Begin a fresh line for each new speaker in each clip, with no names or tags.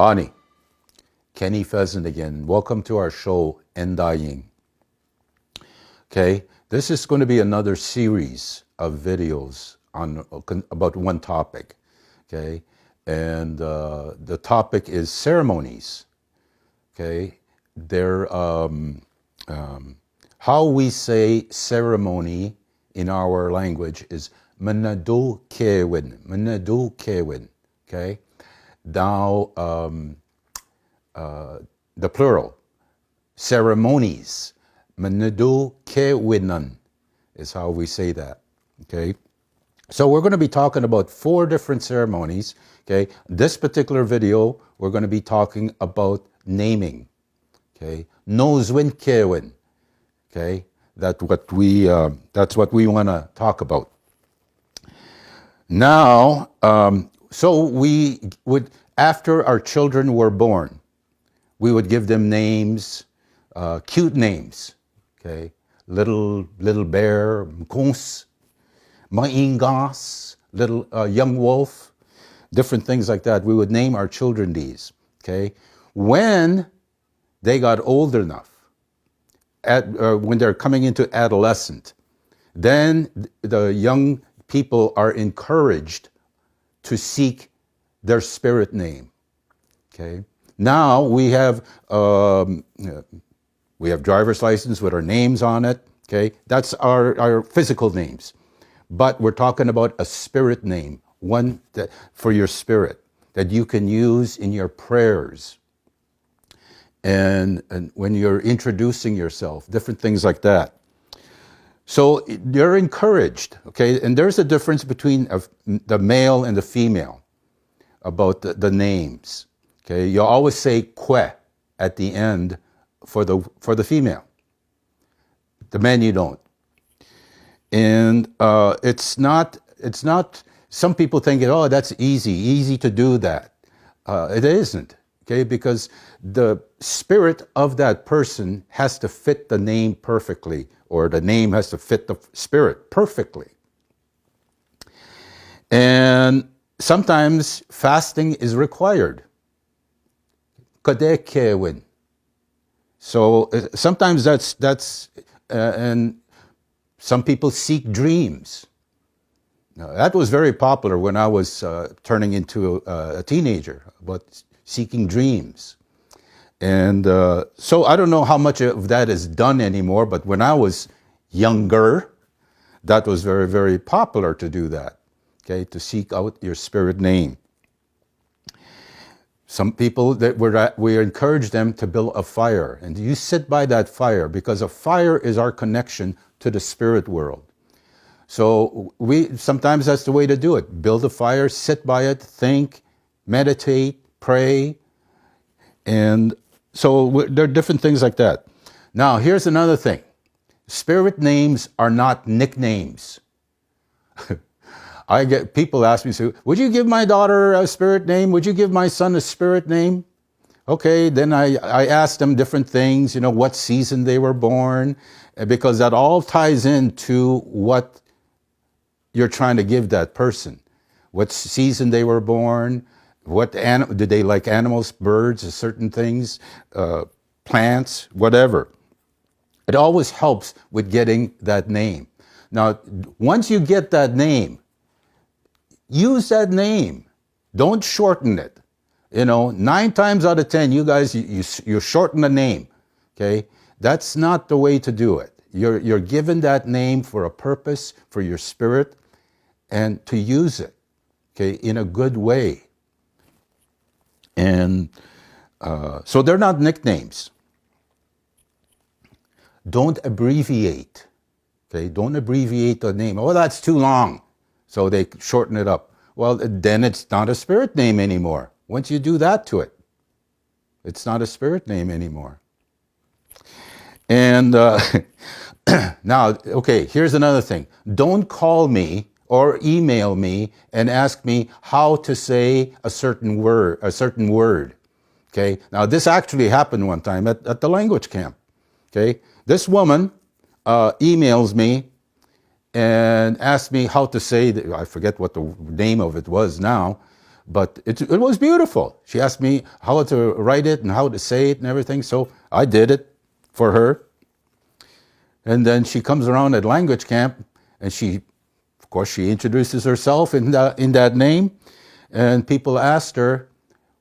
Ani, Kenny Pheasant again. Welcome to our show, Endying. Okay, this is going to be another series of videos on about one topic. Okay, and the topic is ceremonies. Okay, they're how we say ceremony in our language is manado kewin. Okay, now the plural ceremonies. Manado kewinan is how we say that. Okay, so we're going to be talking about 4 different ceremonies. Okay, this particular video we're going to be talking about naming. Okay, nozwin kewin. Okay, that's what we want to talk about. Now, so we would, after our children were born, we would give them names, cute names. Okay, little bear, mkons, maingas, little young wolf, different things like that. We would name our children these. Okay, when they got old enough, when they're coming into adolescent, then the young people are encouraged to seek their spirit name. Okay. Now we have driver's license with our names on it. Okay, that's our physical names, but we're talking about a spirit name, one that for your spirit that you can use in your prayers, and when you're introducing yourself, different things like that. So you're encouraged. Okay, and there's a difference between the male and the female about the names. Okay, you always say kwe at the end for the female. The men you don't. And it's not. Some people think, oh, that's easy to do that. It isn't. Okay, because the spirit of that person has to fit the name perfectly, or the name has to fit the spirit perfectly. And sometimes fasting is required. Kadekewin. So sometimes that's and some people seek dreams. Now, that was very popular when I was turning into a teenager, about seeking dreams. And so I don't know how much of that is done anymore, but when I was younger, that was very, very popular to do that. Okay, to seek out your spirit name. Some people we encourage them to build a fire, and you sit by that fire, because a fire is our connection to the spirit world. So sometimes that's the way to do it. Build a fire, sit by it, think, meditate, pray, and so there are different things like that. Now, here's another thing. Spirit names are not nicknames. I get people ask me, so, would you give my daughter a spirit name? Would you give my son a spirit name? Okay, then I ask them different things, what season they were born, because that all ties into what you're trying to give that person. What season they were born, did they like animals, birds, or certain things, plants, whatever. It always helps with getting that name. Now, once you get that name, use that name. Don't shorten it. 9 times out of 10, you guys, you shorten the name. Okay? That's not the way to do it. You're given that name for a purpose, for your spirit, and to use it, okay, in a good way. And so they're not nicknames. Don't abbreviate. Okay? Don't abbreviate the name. Oh, that's too long. So they shorten it up. Well, then it's not a spirit name anymore. Once you do that to it, it's not a spirit name anymore. And now, okay, here's another thing. Don't call me or email me and ask me how to say a certain word. Okay? Now, this actually happened one time at the language camp. Okay? This woman emails me and asked me how to say, I forget what the name of it was now, But it was beautiful. She asked me how to write it and how to say it and everything, so I did it for her. And then she comes around at language camp, and of course, she introduces herself in that name, and people asked her,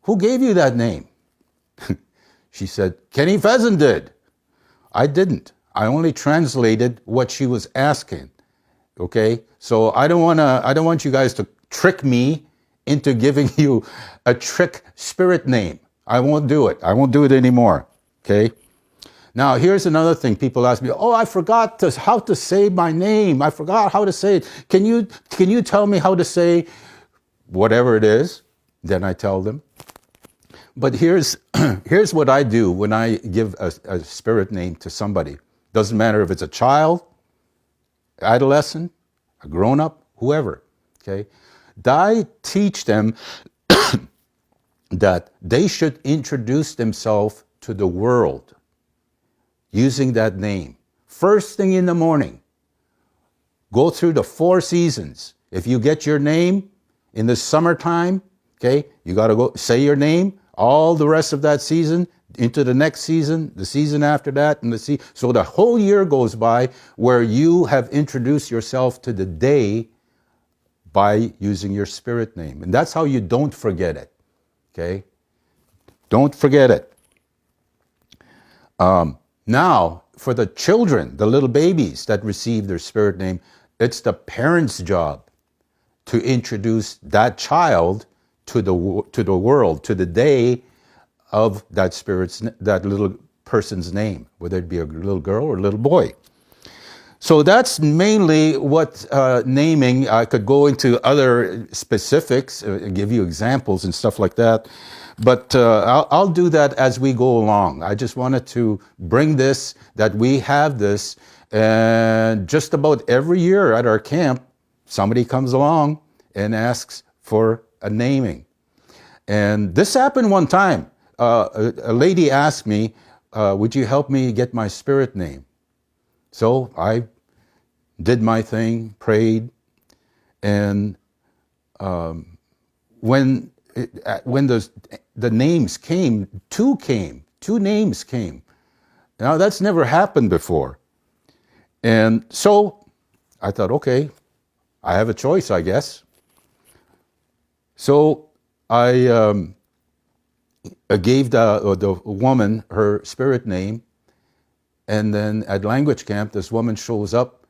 "Who gave you that name?" She said, "Kenny Pheasant did." I didn't. I only translated what she was asking. Okay, so I don't want you guys to trick me into giving you a trick spirit name. I won't do it. I won't do it anymore. Okay. Now here's another thing. People ask me, "Oh, I forgot how to say my name. I forgot how to say it. Can you tell me how to say whatever it is?" Then I tell them. But here's what I do when I give a spirit name to somebody. Doesn't matter if it's a child, adolescent, a grown-up, whoever. Okay, I teach them that they should introduce themselves to the world using that name. First thing in the morning, go through the 4 seasons. If you get your name in the summertime, okay, you got to go say your name all the rest of that season, into the next season, the season after that, and so the whole year goes by where you have introduced yourself to the day by using your spirit name. And that's how you don't forget it. Okay? Don't forget it. Now, for the children, the little babies that receive their spirit name, it's the parents' job to introduce that child to the world, to the day of that little person's name, whether it be a little girl or a little boy. So that's mainly what naming. I could go into other specifics, give you examples and stuff like that, but I'll do that as we go along. I just wanted to bring this, that we have this, and just about every year at our camp, somebody comes along and asks for a naming. And this happened one time. A lady asked me, "Would you help me get my spirit name?" So I did my thing, prayed, and when the names came, two names came. Now that's never happened before, and so I thought, okay, I have a choice, I guess. So I gave the woman her spirit name, and then at language camp, this woman shows up,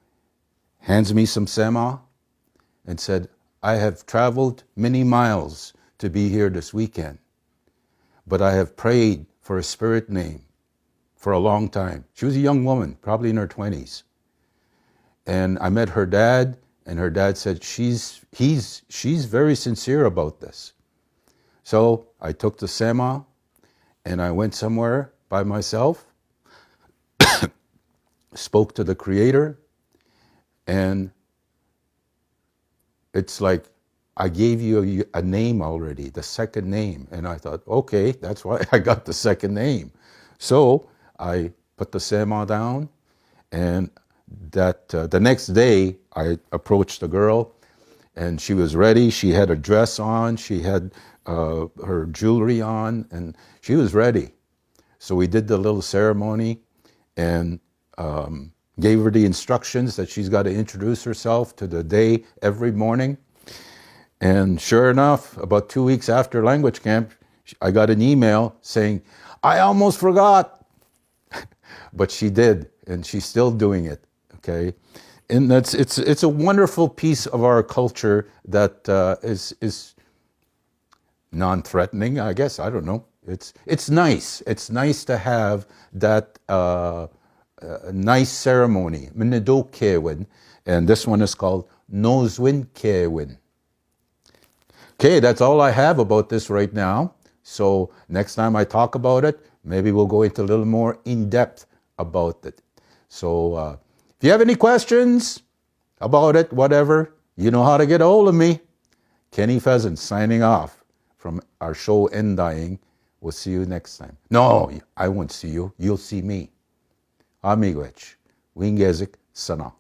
hands me some sema, and said, "I have traveled many miles to be here this weekend, but I have prayed for a spirit name for a long time." She was a young woman, probably in her 20s. And I met her dad, and her dad said, she's very sincere about this. So I took the sema, and I went somewhere by myself, spoke to the Creator, and it's like, I gave you a name already, the second name. And I thought, okay, that's why I got the second name. So I put the sema down, and the next day I approached the girl, and she was ready. She had a dress on, she had her jewelry on, and she was ready. So we did the little ceremony, and gave her the instructions that she's got to introduce herself to the day every morning. And sure enough, about 2 weeks after language camp, I got an email saying, "I almost forgot." But she did, and she's still doing it. Okay, and it's a wonderful piece of our culture that is non-threatening, I guess. I don't know. It's nice. It's nice to have that nice ceremony. Mnido Kewin, and this one is called Nozwin Kewin. Okay, that's all I have about this right now. So next time I talk about it, maybe we'll go into a little more in-depth about it. So if you have any questions about it, whatever, you know how to get a hold of me. Kenny Pheasant signing off from our show Endying. We'll see you next time. No, I won't see you. You'll see me. Amigwech. Wingezik sana.